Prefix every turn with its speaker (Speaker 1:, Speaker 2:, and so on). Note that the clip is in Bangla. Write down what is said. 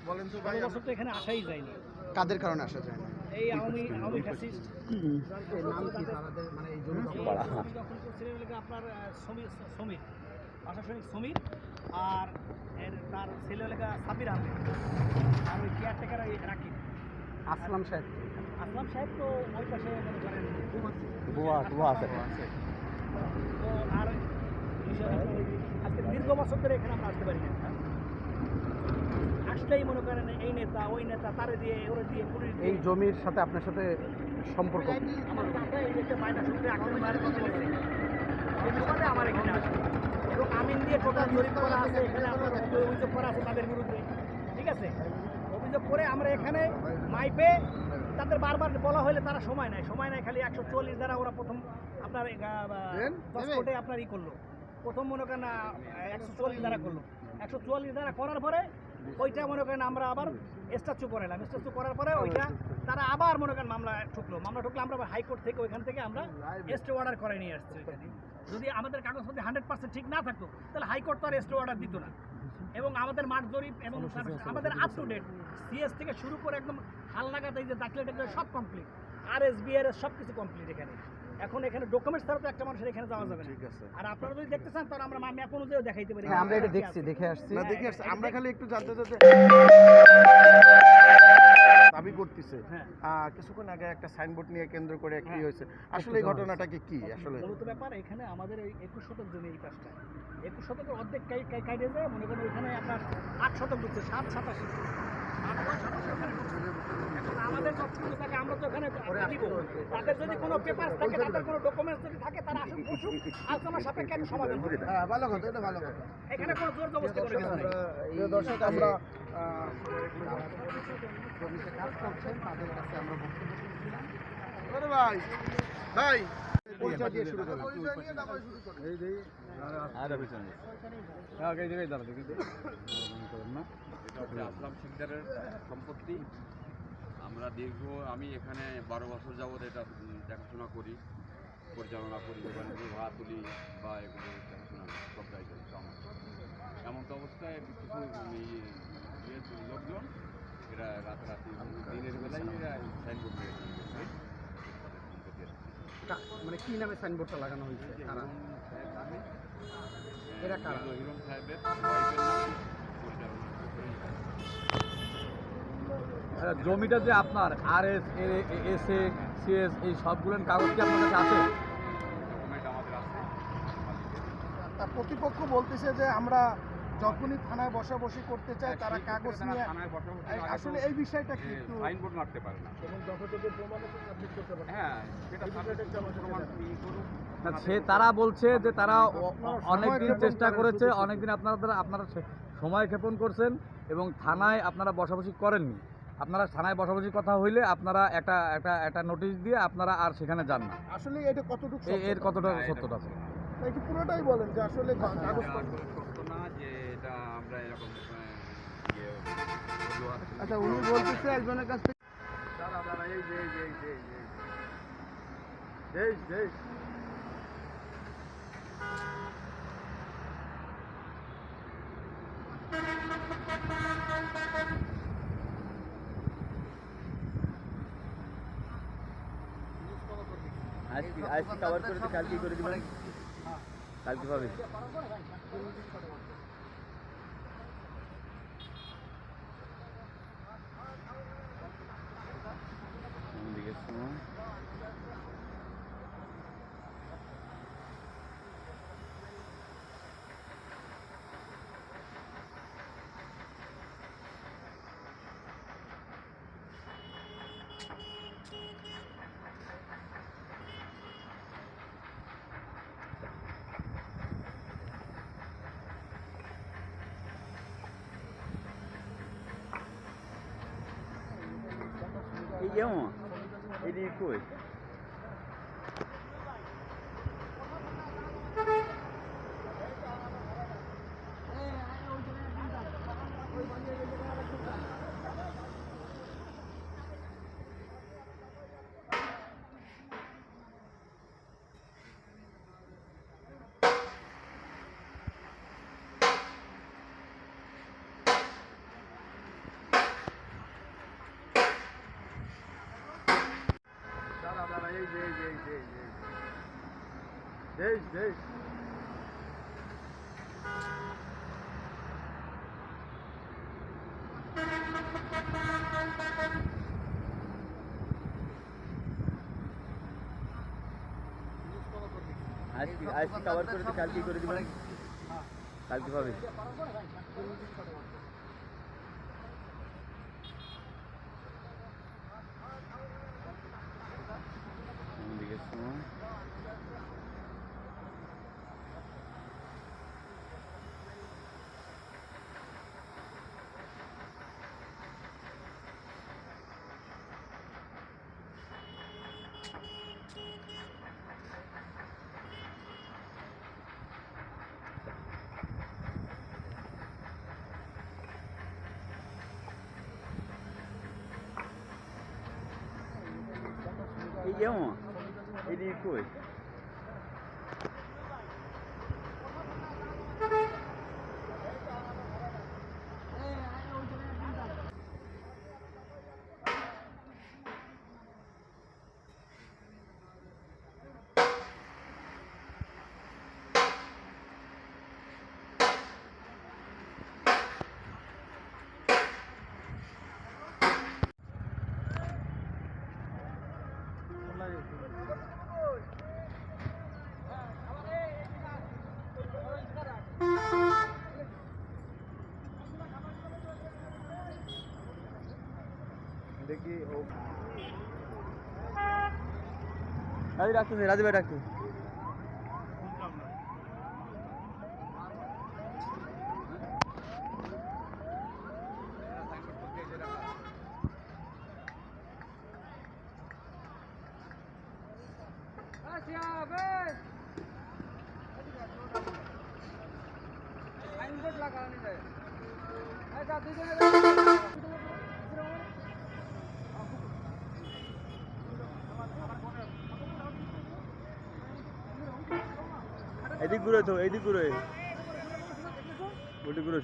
Speaker 1: বলেন তো ভাই, বছর তো এখানে আসাই যায়নি।
Speaker 2: কাদের কারণে আসা যায় না?
Speaker 1: এই আওয়ামী ফ্যাসিস্ট নাম কি তাদের, মানে এই জমি দখল করছিলেন আপনার সমীর, প্রশাসনিক সমীর, আর তার ছেলে লেখা সাবির আহমেদ, আর ওই কেয়ারটেকার ওই রাকিব
Speaker 2: আসলাম সাহেব।
Speaker 1: আসলাম সাহেব তো ওই পাশে মনে করেন
Speaker 2: গোয়া আছে।
Speaker 1: তো আর আজকে দীর্ঘ বছর ধরে এখানে আমরা আসতে পারি না। আসলেই মনে করেন এই নেতা ওই নেতা তারে দিয়ে ওরা দিয়ে পুলিশ
Speaker 2: এই জমির সাথে আপনার সাথে সম্পর্ক?
Speaker 1: আমার চাচা এই যে বায়না সূত্রে আক্রমণ বাইরে করতে গেছে, এই বিষয়ে আমার এখানে আসে এবং আমিন দিয়ে টোটাল জরিপ করা আছে, এখানে আপনার অভিযোগ করা আছে তাদের বিরুদ্ধে। ঠিক আছে, অভিযোগ করে আমরা এখানে মাইপে তাদের বারবার বলা হলে তারা সময় নেয় খালি 144 দ্বারা ওরা প্রথম আপনার পাসপোর্টে আপনার ই করলো, প্রথম মনে করেন 144 দ্বারা করলো। 144 দ্বারা করার পরে ওইটা মনে করেন আমরা আবার স্ট্যাচু করালাম, স্ট্যাচু করার পরে ওইটা তারা আবার মনে করেন মামলা ঠুকলো আমরা হাইকোর্ট থেকে ওইখান থেকে আমরা স্টে অর্ডার করে নিয়ে আসছি। ওইখানে যদি আমাদের কাগজপত্র 100% ঠিক না থাকতো তাহলে হাইকোর্ট তো আর স্টে অর্ডার দিত না। এবং আমাদের মাঠ জরিপ এবং আমাদের আপ টু ডেট সিএস থেকে শুরু করে একদম হালনাগাদ এই যে দাখিলা সব কমপ্লিট, RS সব কিছু কমপ্লিট এখানে। এখন এখানে ডকুমেন্টস ছাড়া তো একটা মানুষের এখানে যাওয়া যাবে না। ঠিক আছে, আর আপনারা যদি দেখতে চান তাহলে আমরা ম্যাপ অনুযায়ী দেখাইতে পারি।
Speaker 2: আমরা এটা দেখে আসছি। আমরা খালি একটু জানতে দাবি করতেছে কিছুক্ষণ আগে একটা সাইনবোর্ড নিয়ে কেন্দ্র করে কি হয়েছে, আসলে এই ঘটনাটাকে কি আসলে
Speaker 1: মূলত ব্যাপার? এখানে আমাদের এই 21 শতক জমি, এই পাশটা 21 শতকের অর্ধেক কাটে যায় মনে করেন ওইখানে আপনার 8 শতক ঢুকছে, 7-87 আমাদের সবকিছু থাকে, আমরা তো এখানে দিব। তাদের যদি কোনো পেপার থাকে, তাদের কোনো ডকুমেন্টস যদি থাকে, তারা আসুন বসুক, আলোচনা সাপেক্ষে একটা সমাধান হবে।
Speaker 2: ভালো কথা, এটা ভালো কথা।
Speaker 1: এখানে কোনো জোর জবরদস্তি করে কিছু নাই।
Speaker 2: দর্শক, আমরা জমিতে কাজ করছেন তাদের কাছে আমরা বক্তব্য শুনছিলাম। ভাই ভাই পরিচয় দিয়ে শুরু করুন। এই দেই আর পিছনে এই জায়গায় দাঁড়াতে কিন্তু করেন না।
Speaker 3: এটা হচ্ছে আসলাম শিকদারের সম্পত্তি। আমি এখানে 12 বছর যাবৎ এটা দেখাশোনা করি, পরিচালনা করি, ওখানে যে ভাড়া তুলি বা এগুলো দেখাশোনা সব দায়িত্ব আমার। এমন তো অবস্থায় কিছু লোকজন এরা রাতারাতি দিনের বেলায় এরা সাইনবোর্ড নিয়ে গেছে।
Speaker 2: মানে কি নামে সাইনবোর্ডটা লাগানো হয়েছে? এরা কারা?
Speaker 3: হিরণ সাহেবের ওয়াইফের নামে পরিচালনা করে।
Speaker 4: জমিটা যে আপনার RS SA CS এই সবগুলোর কাগজ কি আপনার কাছে আছে?
Speaker 3: ডকুমেন্ট আমাদের আছে।
Speaker 2: তার প্রতিপক্ষ বলতেছে যে আমরা যখনই থানায় বসাবসি করতে চাই তারা কাগজ নিয়ে, আসলে এই বিষয়টা কি একটু
Speaker 3: সাইনবোর্ড মারতে পারে না। হ্যাঁ, সেটা প্রমাণ করুন।
Speaker 4: সে তারা বলছে যে তারা অনেকদিন চেষ্টা করেছে, অনেকদিন আপনারা সময় ক্ষেপণ করছেন এবং থানায় আপনারা বসাবসি করেননি। আপনারা থানায় বসাবসির কথা হইলে আপনারা একটা নোটিশ দিয়ে আপনারা আর সেখানে যান না।
Speaker 2: আসলে এটা কতটুকু
Speaker 4: এর কতটা সত্যতা আছে?
Speaker 2: একটু পুরোটাই বলেন যে আসলে কাগজ
Speaker 3: সত্য না যে এটা আমরা এরকম
Speaker 2: আচ্ছা, উনি বলতেছে একজনের কাছ থেকে
Speaker 4: আজকে কভার করে কালকে করে দিবেন, কালকে পাবে। Ele foi.
Speaker 2: দেশ
Speaker 4: আজকে কভার করে দিই, কালকে করে দিবেন, কালকে পাবে। এই এটি কই দেখি ও রাখতেছি, রাজু ভাই রাখতেছি। এদিক ঘুরে তো, এদিক ঘুরে, ওদিক ঘুরে